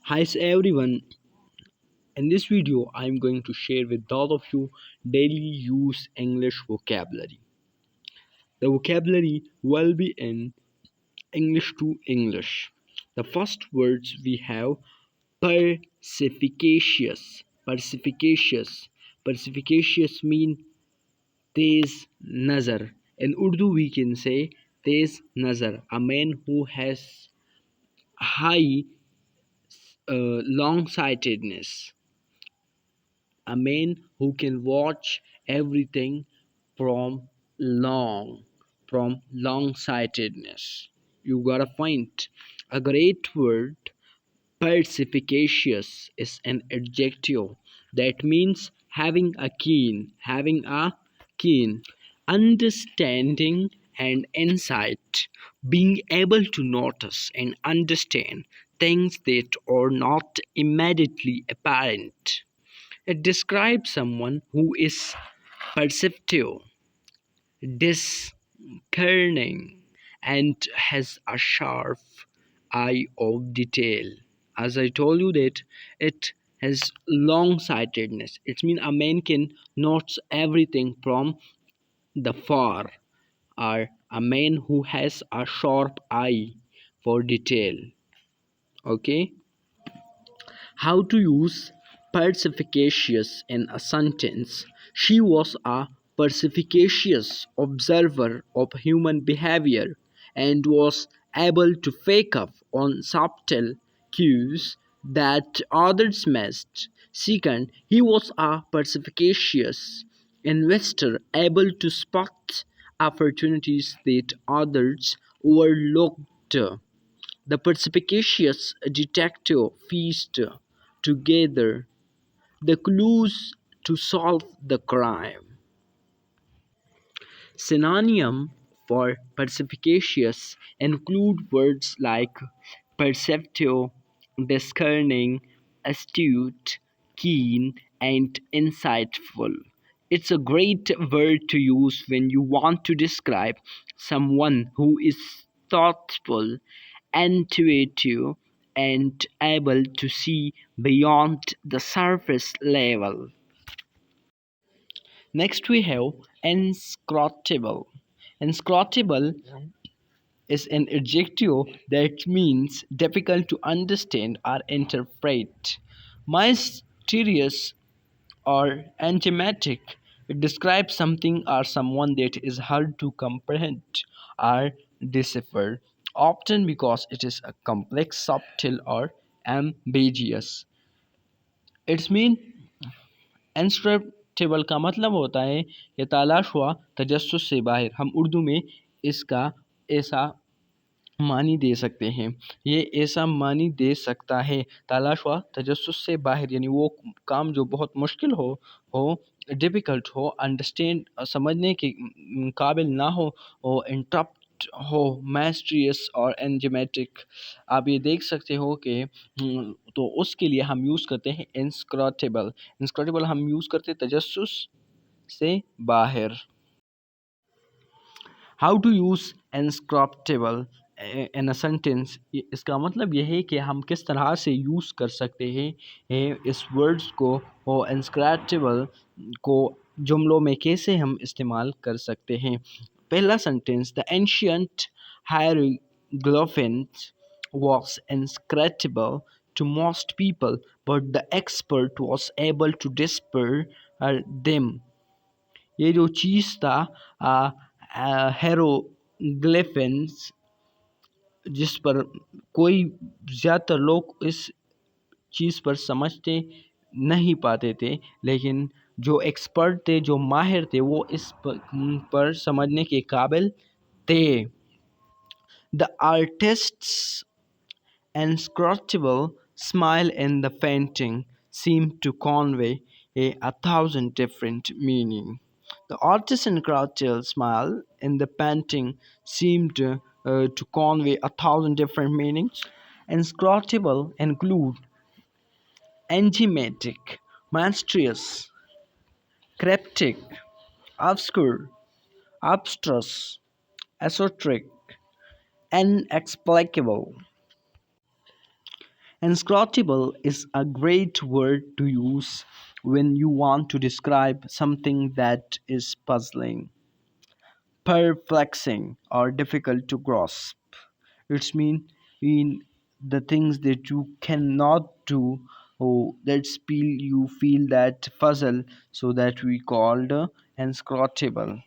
Hi everyone, in this video I am going to share with all of you daily use English vocabulary. The vocabulary will be in English to English. The first words we have perspicacious. Perspicacious. Perspicacious mean tez nazar. In Urdu we can say tez nazar, a man who has high long-sightedness, a man who can watch everything from long long-sightedness. You gotta find a great word. Perspicacious is an adjective that means having a keen understanding and insight, being able to notice and understand things that are not immediately apparent. It describes someone who is perceptive, discerning, and has a sharp eye of detail. As I told you that it has long-sightedness. It means a man can notice everything from the far, or a man who has a sharp eye for detail. Okay. How to use perspicacious in a sentence. She was a perspicacious observer of human behavior and was able to pick up on subtle cues that others missed. Second, he was a perspicacious investor able to spot opportunities that others overlooked. The perspicacious detective pieced together the clues to solve the crime. Synonyms for perspicacious include words like perceptive, discerning, astute, keen, and insightful. It's a great word to use when you want to describe someone who is thoughtful, intuitive, and able to see beyond the surface level. Next we have inscrutable. Inscrutable is an adjective that means difficult to understand or interpret. Mysterious or enigmatic. It describes something or someone that is hard to comprehend or decipher, often because it is a complex, subtle, or ambiguous. Its mean इंस्क्रिप्टेबल का मतलब होता है कि तलाश हुआ तजस्सुस से बाहर। हम उर्दू में इसका ऐसा मानी दे सकते हैं। ये ऐसा मानी दे सकता है तलाश हुआ तजस्सुस से बाहर, यानी वो काम जो बहुत मुश्किल हो डिफ़िकल्ट हो, अंडरस्टैंड समझने के काबिल ना हो इंटरप्ट हो, मिस्टीरियस और एनigmatic। आप ये देख सकते हो कि तो उसके लिए हम यूज़ करते हैं इंस्क्रूटेबल। इंस्क्रूटेबल हम यूज़ करते हैं तजस्सुस से बाहर। How to use inscrutable in a sentence. इसका मतलब यह है कि हम किस तरह से यूज़ कर सकते हैं इस वर्ड्स को और इंस्क्रप्टेबल को जुमलों में कैसे हम इस्तेमाल कर सकते हैं। पहला sentence, the ancient hieroglyphs was inscrutable to most people, but the expert was able to decipher them। ये जो चीज़ था हेरोग्लिफिन्स, जिस पर कोई ज़्यादातर लोग इस चीज़ पर समझते नहीं पाते थे, लेकिन जो एक्सपर्ट थे, जो माहिर थे, वो इस पर समझने के काबिल थे। The artists inscrutable smile in the painting seemed to convey a thousand different meanings. The artist's inscrutable smile in the painting seemed to convey a thousand different meanings. Inscrutable include enigmatic, mysterious, cryptic, obscure, abstruse, esoteric, inexplicable. Inscrutable is a great word to use when you want to describe something that is puzzling, perplexing, or difficult to grasp. It's mean the things that you cannot do or that feel you feel that puzzle, so that we called inscrutable.